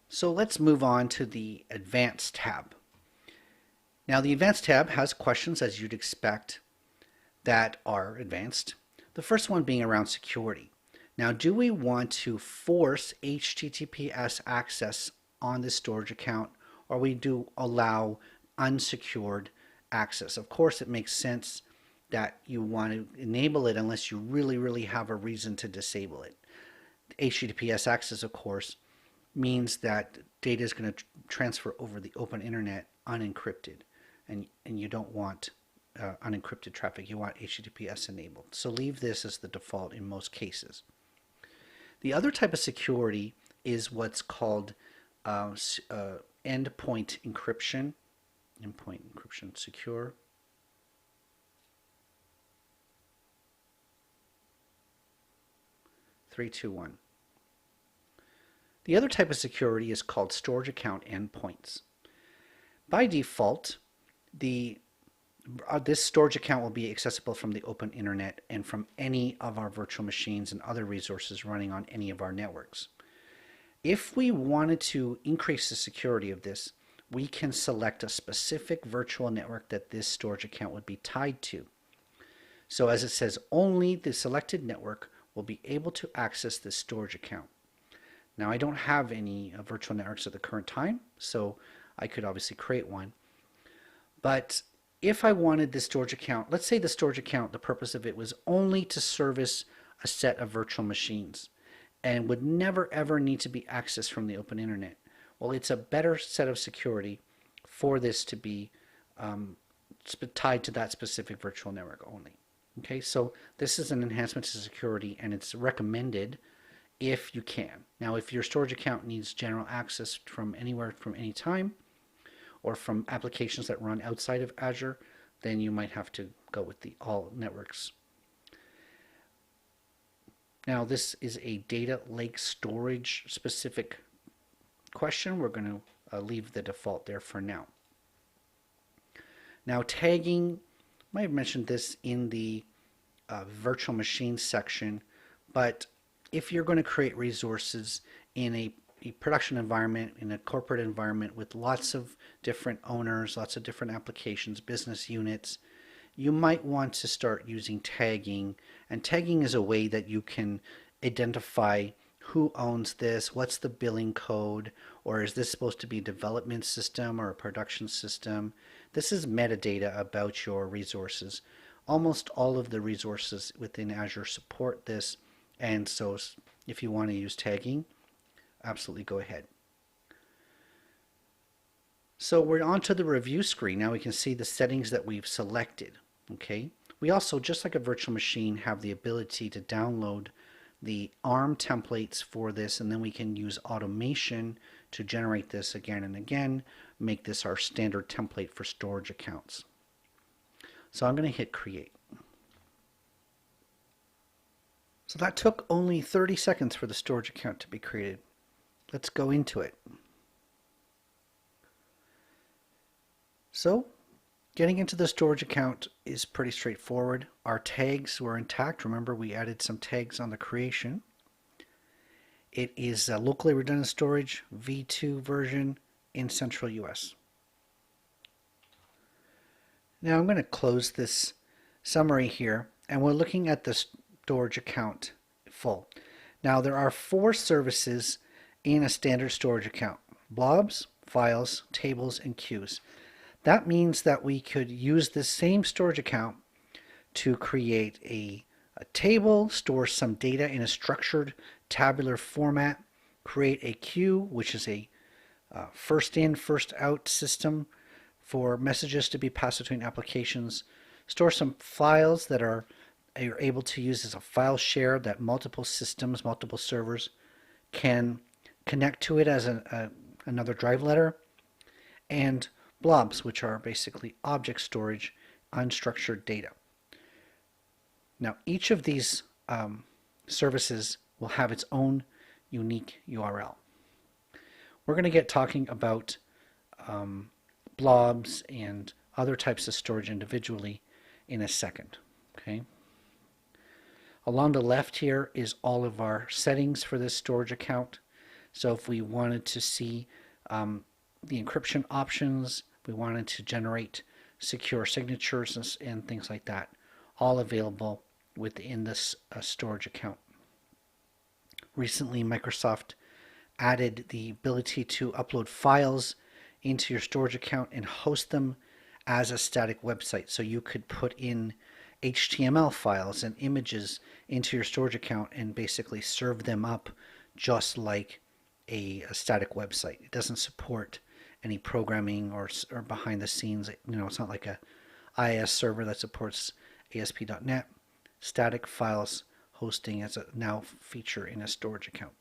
So let's move on to the Advanced tab. Now the Advanced tab has questions, as you'd expect, that are advanced. The first one being around security. Now, do we want to force HTTPS access on this storage account, or we do allow unsecured access? Of course, it makes sense that you want to enable it unless you really have a reason to disable it. HTTPS access, of course, means that data is going to transfer over the open internet unencrypted, and you don't want unencrypted traffic. You want HTTPS enabled. So leave this as the default in most cases. The other type of security is what's called endpoint encryption. Endpoint encryption secure. Three, two, one. The other type of security is called storage account endpoints. By default, this storage account will be accessible from the open internet and from any of our virtual machines and other resources running on any of our networks. If we wanted to increase the security of this, we can select a specific virtual network that this storage account would be tied to. So as it says, only the selected network will be able to access this storage account. Now I don't have any virtual networks at the current time, so I could obviously create one. But if I wanted this storage account, let's say the storage account, the purpose of it was only to service a set of virtual machines and would never ever need to be accessed from the open internet. Well, it's a better set of security for this to be tied to that specific virtual network only. Okay, so this is an enhancement to security, and it's recommended if you can. Now, if your storage account needs general access from anywhere, from any time, or from applications that run outside of Azure, then you might have to go with the all networks. Now, this is a data lake storage specific question. We're going to leave the default there for now. Now, tagging, I might have mentioned this in the virtual machine section, but if you're going to create resources in a production environment, in a corporate environment with lots of different owners, lots of different applications, business units, you might want to start using tagging. And tagging is a way that you can identify who owns this, what's the billing code, or is this supposed to be a development system or a production system? This is metadata about your resources. Almost all of the resources within Azure support this, and so if you want to use tagging, absolutely go ahead. So we're on to the review screen. Now we can see the settings that we've selected. Okay. We also, just like a virtual machine, have the ability to download the ARM templates for this, and then we can use automation to generate this again and again, make this our standard template for storage accounts. So I'm going to hit create. So that took only 30 seconds for the storage account to be created. Let's go into it. So getting into the storage account is pretty straightforward. Our tags were intact. Remember, we added some tags on the creation. It is locally redundant storage, v2 version in Central US. Now I'm going to close this summary here, and we're looking at the storage account full. Now there are 4 services in a standard storage account: blobs, files, tables, and queues. That means that we could use this same storage account to create a table, store some data in a structured tabular format, create a queue, which is a first in, first out system for messages to be passed between applications, store some files that you're able to use as a file share that multiple systems, multiple servers can connect to it as another drive letter, and blobs, which are basically object storage, unstructured data. Now, each of these services will have its own unique URL. We're going to get talking about blobs and other types of storage individually in a second. Okay. Along the left here is all of our settings for this storage account. So if we wanted to see the encryption options, we wanted to generate secure signatures and things like that, all available within this storage account. Recently, Microsoft added the ability to upload files into your storage account and host them as a static website. So you could put in HTML files and images into your storage account and basically serve them up just like a static website. It doesn't support any programming or behind the scenes. It's not like a IIS server that supports ASP.NET. Static files hosting as a now feature in a storage account.